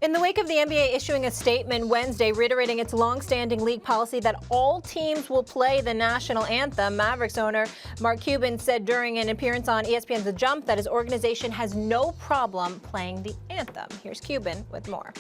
In the wake of the NBA issuing a statement Wednesday reiterating its long-standing league policy that all teams will play the national anthem, Mavericks owner Mark Cuban said during an appearance on ESPN's The Jump that his organization has no problem playing the anthem. Here's Cuban with more.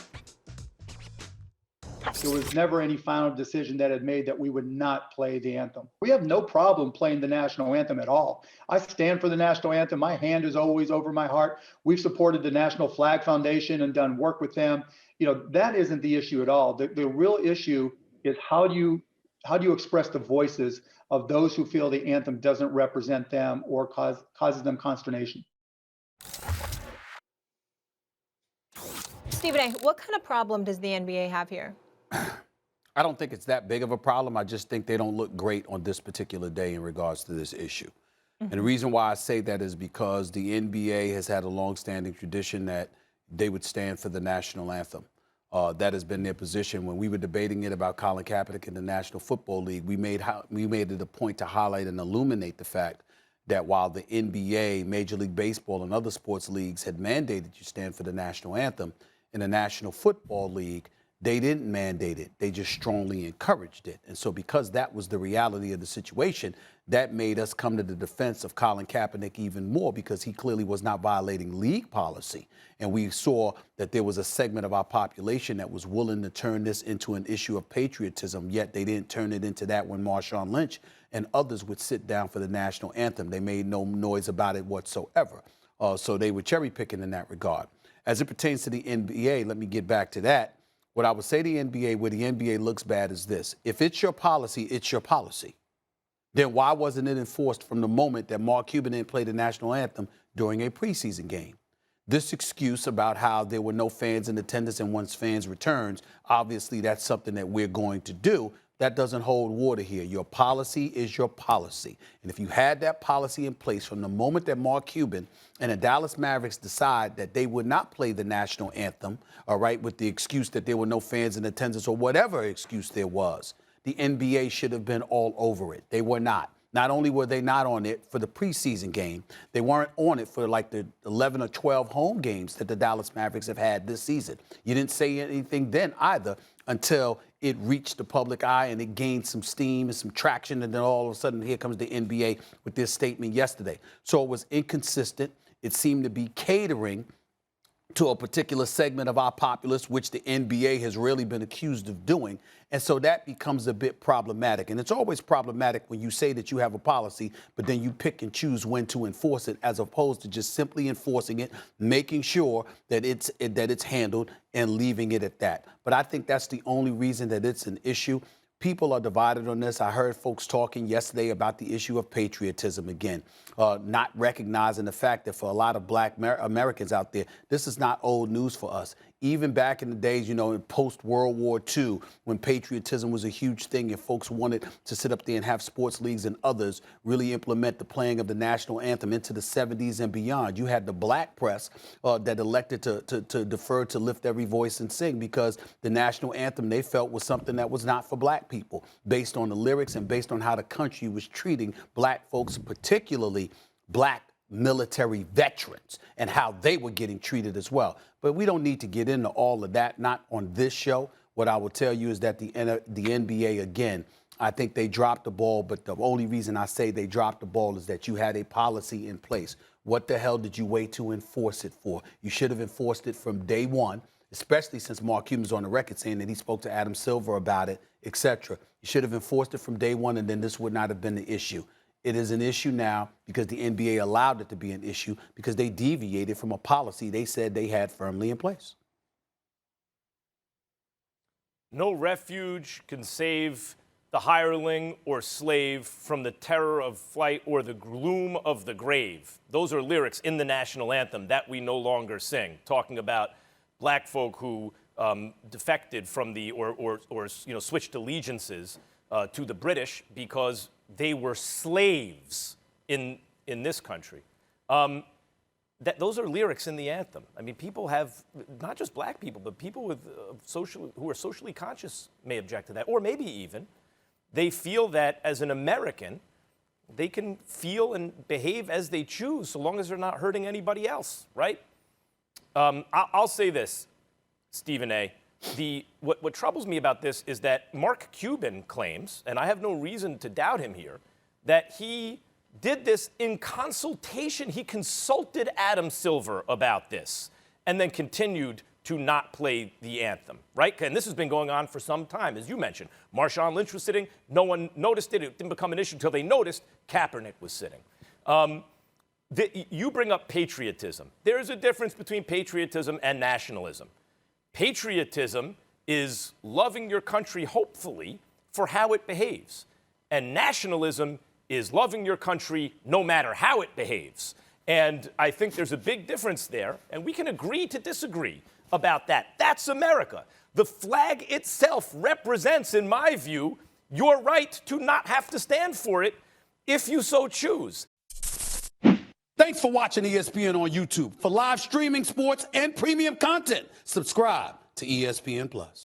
There was never any final decision that had made that we would not play the anthem. We have no problem playing the national anthem at all. I stand for the national anthem. My hand is always over my heart. We've supported the National Flag Foundation and done work with them. That isn't the issue at all. The real issue is how do you express the voices of those who feel the anthem doesn't represent them or causes them consternation. Stephen A., what kind of problem does the NBA have here? I don't think it's that big of a problem. I just think they don't look great on this particular day in regards to this issue. And the reason why I say that is because the NBA has had a long-standing tradition that they would stand for the national anthem. That has been their position. When we were debating it about Colin Kaepernick in the National Football League, we made it a point to highlight and illuminate the fact that while the NBA, Major League Baseball, and other sports leagues had mandated you stand for the national anthem, in the National Football League, they didn't mandate it. They just strongly encouraged it. And so because that was the reality of the situation, that made us come to the defense of Colin Kaepernick even more because he clearly was not violating league policy. And we saw that there was a segment of our population that was willing to turn this into an issue of patriotism, yet they didn't turn it into that when Marshawn Lynch and others would sit down for the national anthem. They made no noise about it whatsoever. So they were cherry picking in that regard. As it pertains to the NBA, let me get back to that. What I would say to the NBA, where the NBA looks bad, is this. If it's your policy, it's your policy. Then why wasn't it enforced from the moment that Mark Cuban didn't play the national anthem during a preseason game? This excuse about how there were no fans in attendance and once fans returns, obviously that's something that we're going to do. That doesn't hold water here. Your policy is your policy. And if you had that policy in place from the moment that Mark Cuban and the Dallas Mavericks decide that they would not play the national anthem, all right, with the excuse that there were no fans in attendance or whatever excuse there was, the NBA should have been all over it. They were not. Not only were they not on it for the preseason game, they weren't on it for like the 11 or 12 home games that the Dallas Mavericks have had this season. You didn't say anything then either until it reached the public eye and it gained some steam and some traction, and then all of a sudden here comes the NBA with this statement yesterday. So it was inconsistent. It seemed to be catering to a particular segment of our populace, which the NBA has really been accused of doing. And so that becomes a bit problematic. And it's always problematic when you say that you have a policy, but then you pick and choose when to enforce it, as opposed to just simply enforcing it, making sure that it's handled and leaving it at that. But I think that's the only reason that it's an issue. People are divided on this. I heard folks talking yesterday about the issue of patriotism again, not recognizing the fact that for a lot of black Americans out there, this is not old news for us. Even back in the days, in post-World War II, when patriotism was a huge thing and folks wanted to sit up there and have sports leagues and others really implement the playing of the national anthem into the 70s and beyond. You had the black press that elected to defer to lift every voice and sing because the national anthem they felt was something that was not for black people, based on the lyrics and based on how the country was treating black folks, particularly black military veterans, and how they were getting treated as well. But we don't need to get into all of that, not on this show. What I will tell you is that the NBA, again, I think they dropped the ball, but the only reason I say they dropped the ball is that you had a policy in place. What the hell did you wait to enforce it for? You should have enforced it from day one, especially since Mark Cuban's on the record saying that he spoke to Adam Silver about it, etc. You should have enforced it from day one, and then this would not have been the issue. It is an issue now because the NBA allowed it to be an issue because they deviated from a policy they said they had firmly in place. No refuge can save the hireling or slave from the terror of flight or the gloom of the grave. Those are lyrics in the national anthem that we no longer sing, talking about black folk who defected from the or switched allegiances to the British because they were slaves in this country. Those are lyrics in the anthem. I mean, people have, not just black people, but people with who are socially conscious may object to that, or maybe even they feel that as an American, they can feel and behave as they choose so long as they're not hurting anybody else, right? I'll say this. Stephen A. What troubles me about this is that Mark Cuban claims, and I have no reason to doubt him here, that he did this in consultation. He consulted Adam Silver about this and then continued to not play the anthem, right? And this has been going on for some time, as you mentioned. Marshawn Lynch was sitting. No one noticed it. It didn't become an issue until they noticed Kaepernick was sitting. You bring up patriotism. There is a difference between patriotism and nationalism. Patriotism is loving your country, hopefully, for how it behaves. And nationalism is loving your country no matter how it behaves. And I think there's a big difference there, and we can agree to disagree about that. That's America. The flag itself represents, in my view, your right to not have to stand for it if you so choose. Thanks for watching ESPN on YouTube. For live streaming, sports, and premium content, subscribe to ESPN+.